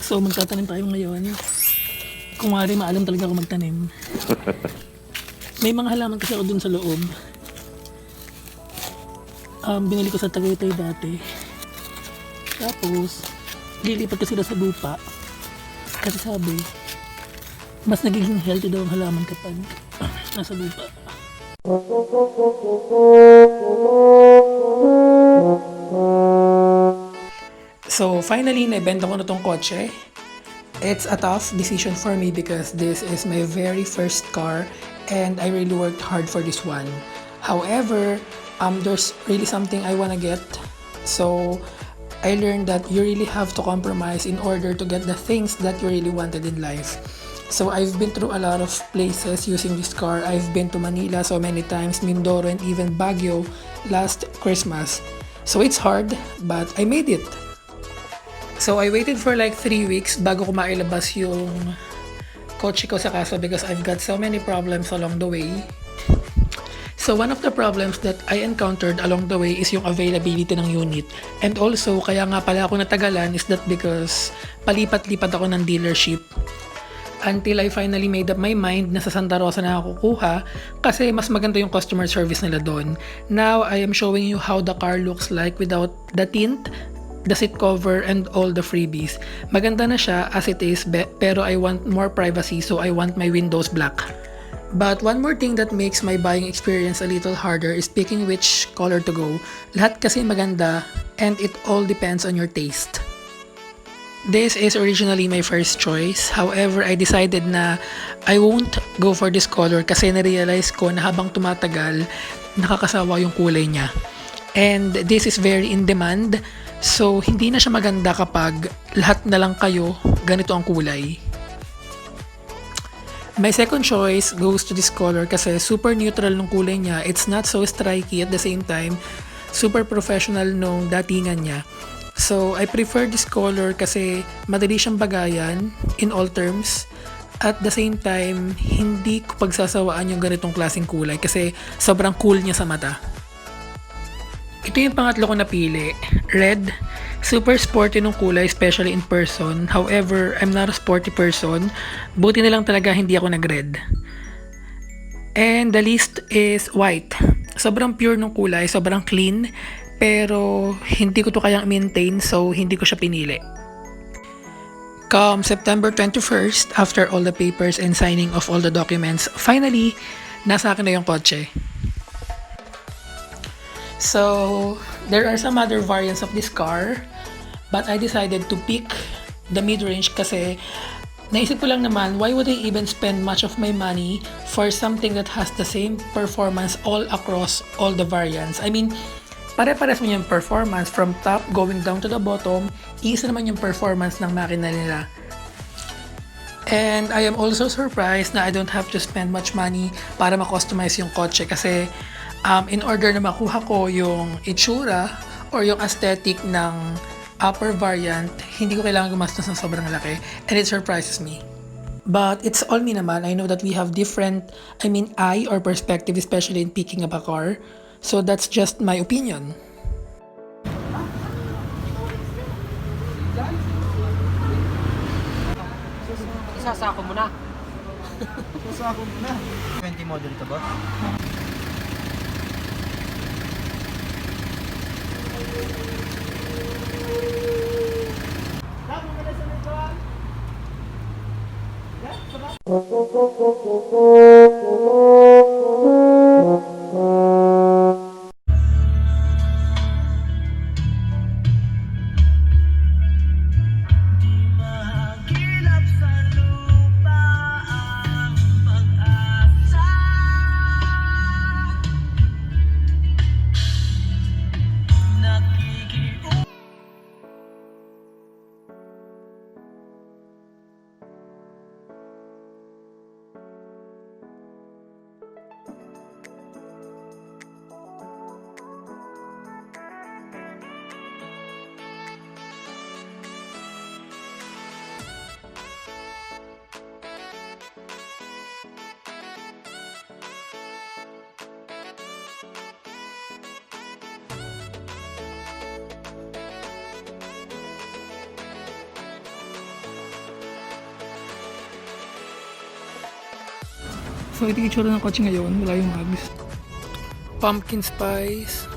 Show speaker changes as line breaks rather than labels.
So magtatanim tayo ngayon. Kung maaari, maalam talaga ako magtanim. May mga halaman kasi ako dun sa loob. Binili ko sa Tagaytay dati. Tapos, lilipat ko sila sa lupa. Kasi sabi, mas nagiging healthy daw ang halaman kapag nasa lupa. So finally, naibenta ko na tong kotse. It's a tough decision for me because this is my very first car and I really worked hard for this one. However, there's really something I wanna get. So I learned that you really have to compromise in order to get the things that you really wanted in life. So I've been through a lot of places using this car. I've been to Manila so many times, Mindoro, and even Baguio last Christmas. So it's hard, but I made it. So I waited for like 3 weeks bago ko mailabas yung kotse ko sa kaso because I've got so many problems along the way. So one of the problems that I encountered along the way is yung availability ng unit. And also, kaya nga pala ako natagalan is that because palipat-lipat ako ng dealership until I finally made up my mind na sa Santa Rosa na ako kukuha kasi mas maganda yung customer service nila doon. Now, I am showing you how the car looks like without the tint, the seat cover, and all the freebies. Maganda na siya as it is, pero I want more privacy so I want my windows black. But one more thing that makes my buying experience a little harder is picking which color to go. Lahat kasi maganda and it all depends on your taste. This is originally my first choice. However, I decided na I won't go for this color kasi na-realize ko na habang tumatagal, nakakasawa yung kulay niya. And this is very in demand. So, hindi na siya maganda kapag lahat na lang kayo ganito ang kulay. My second choice goes to this color kasi super neutral nung kulay niya. It's not so striky at the same time. Super professional nung datingan niya. So, I prefer this color kasi madali siyang bagayan in all terms. At the same time, hindi ko pagsasawaan yung ganitong klaseng kulay kasi sobrang cool niya sa mata. Ito yung pangatlo ko napili, red. Super sporty nung kulay, especially in person. However, I'm not a sporty person. Buti na lang talaga hindi ako nag-red. And the least is white. Sobrang pure nung kulay, sobrang clean. Pero hindi ko to kayang maintain, so hindi ko siya pinili. Come September 21st, after all the papers and signing of all the documents, finally, nasa akin na yung kotse. So, there are some other variants of this car, but I decided to pick the mid-range kasi naisip ko lang naman, why would I even spend much of my money for something that has the same performance all across all the variants? I mean, pare-pares mo yung performance from top going down to the bottom, isa naman yung performance ng makina nila. And I am also surprised na I don't have to spend much money para ma-customize yung kotse kasi in order na makuha ko yung itsura or yung aesthetic ng upper variant, hindi ko kailangan gumastos ng sobrang laki and it surprises me. But it's all me naman. I know that we have different, eye or perspective, especially in picking up a car. So that's just my opinion.
Isasako mo na.
Sasako mo na. 20 model ito ba?
So ito yung itsura ng kotse ngayon, wala yung mags. Pumpkin spice,